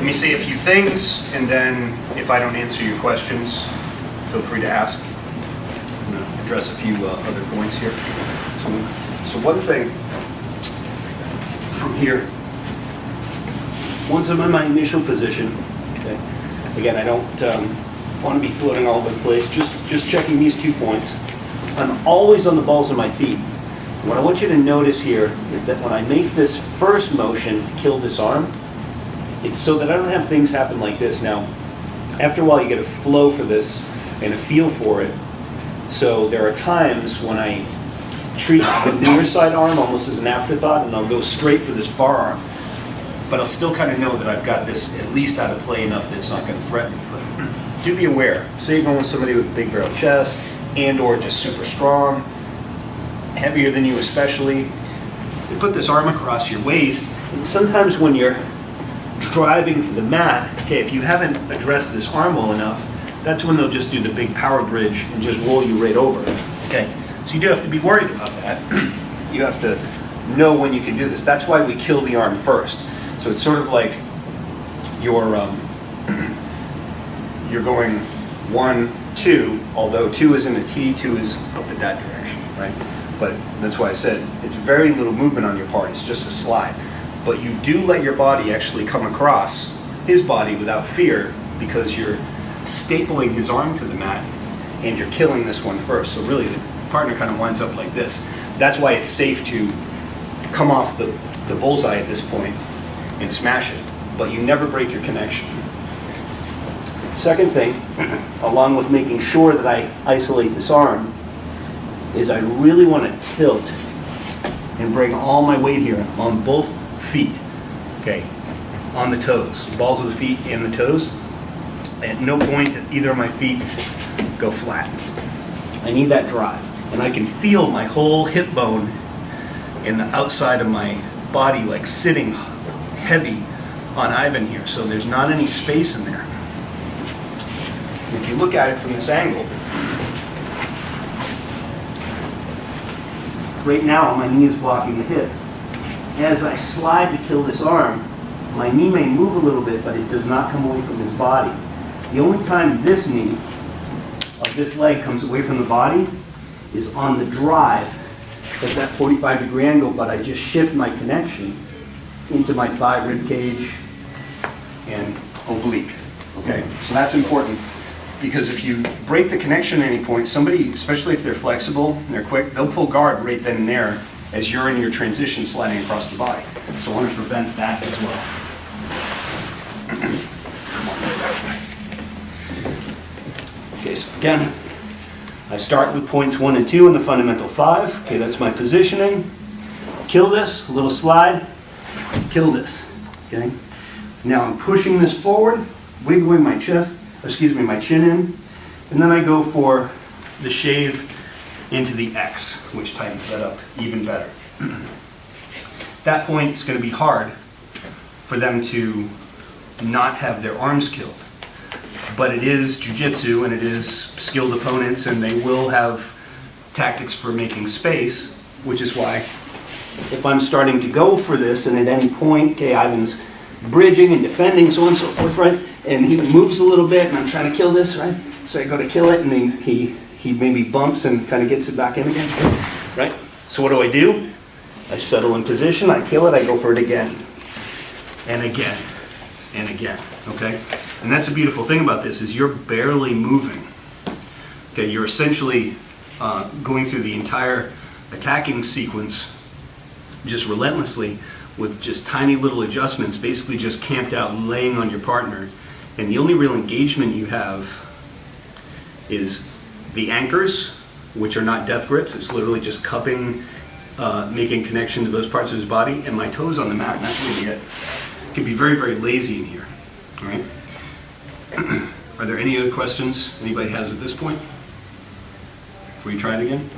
me say a few things, and then if I don't answer your questions, feel free to ask. I'm going to address a few other points here. So one thing from here, once I'm in my initial position, okay, again, I don't want to be floating all over the place, just checking these 2 points. I'm always on the balls of my feet. What I want you to notice here is that when I make this first motion to kill this arm, it's so that I don't have things happen like this. Now, after a while you get a flow for this and a feel for it. So there are times when I treat the near side arm almost as an afterthought, and I'll go straight for this far arm. But I'll still kind of know that I've got this at least out of play enough that it's not going to threaten me. But do be aware. Say you're going with somebody with a big barrel chest and or just super strong, heavier than you especially. You put this arm across your waist, and sometimes when you're driving to the mat, okay, if you haven't addressed this arm well enough, that's when they'll just do the big power bridge and just roll you right over. Okay, so you do have to be worried about that. You have to know when you can do this. That's why we kill the arm first. So it's sort of like you're going 1, 2, although 2 isn't a T, 2 is up in that direction, right? But that's why I said it's very little movement on your part. It's just a slide. But you do let your body actually come across his body without fear, because you're stapling his arm to the mat and you're killing this one first. So really the partner kind of winds up like this. That's why it's safe to come off the bullseye at this point and smash it, but you never break your connection. Second thing, along with making sure that I isolate this arm, is I really want to tilt and bring all my weight here on both feet, okay, on the toes, balls of the feet and the toes. At no point did either of my feet go flat. I need that drive, and I can feel my whole hip bone and the outside of my body like sitting heavy on Ivan here, so there's not any space in there. If you look at it from this angle, right now my knee is blocking the hip. As I slide to kill this arm, my knee may move a little bit, but it does not come away from his body. The only time this knee of this leg comes away from the body is on the drive at that 45-degree angle, but I just shift my connection into my thigh, rib cage, and oblique. Okay, so that's important, because if you break the connection at any point, somebody, especially if they're flexible and they're quick, they'll pull guard right then and there as you're in your transition sliding across the body. So I want to prevent that as well. Come on, right way. Okay, so again, I start with points 1 and 2 in the fundamental 5. Okay, that's my positioning. Kill this, a little slide, kill this. Okay. Now I'm pushing this forward, wiggling my my chin in, and then I go for the shave into the X, which tightens that up even better. At that point, it's going to be hard for them to not have their arms killed. But it is jiu-jitsu, and it is skilled opponents, and they will have tactics for making space, which is why if I'm starting to go for this, and at any point, okay, Ivan's bridging and defending, so on and so forth, right? And he moves a little bit, and I'm trying to kill this, right? So I go to kill it, and then he maybe bumps and kind of gets it back in again, right? So what do? I settle in position, I kill it, I go for it again, and again, and again, okay? And that's the beautiful thing about this, is you're barely moving. Okay, you're essentially going through the entire attacking sequence just relentlessly with just tiny little adjustments, basically just camped out, laying on your partner. And the only real engagement you have is the anchors, which are not death grips. It's literally just cupping, making connection to those parts of his body, and my toes on the mat, and that's really it. It can be very, very lazy in here, all right? Are there any other questions anybody has at this point before you try it again?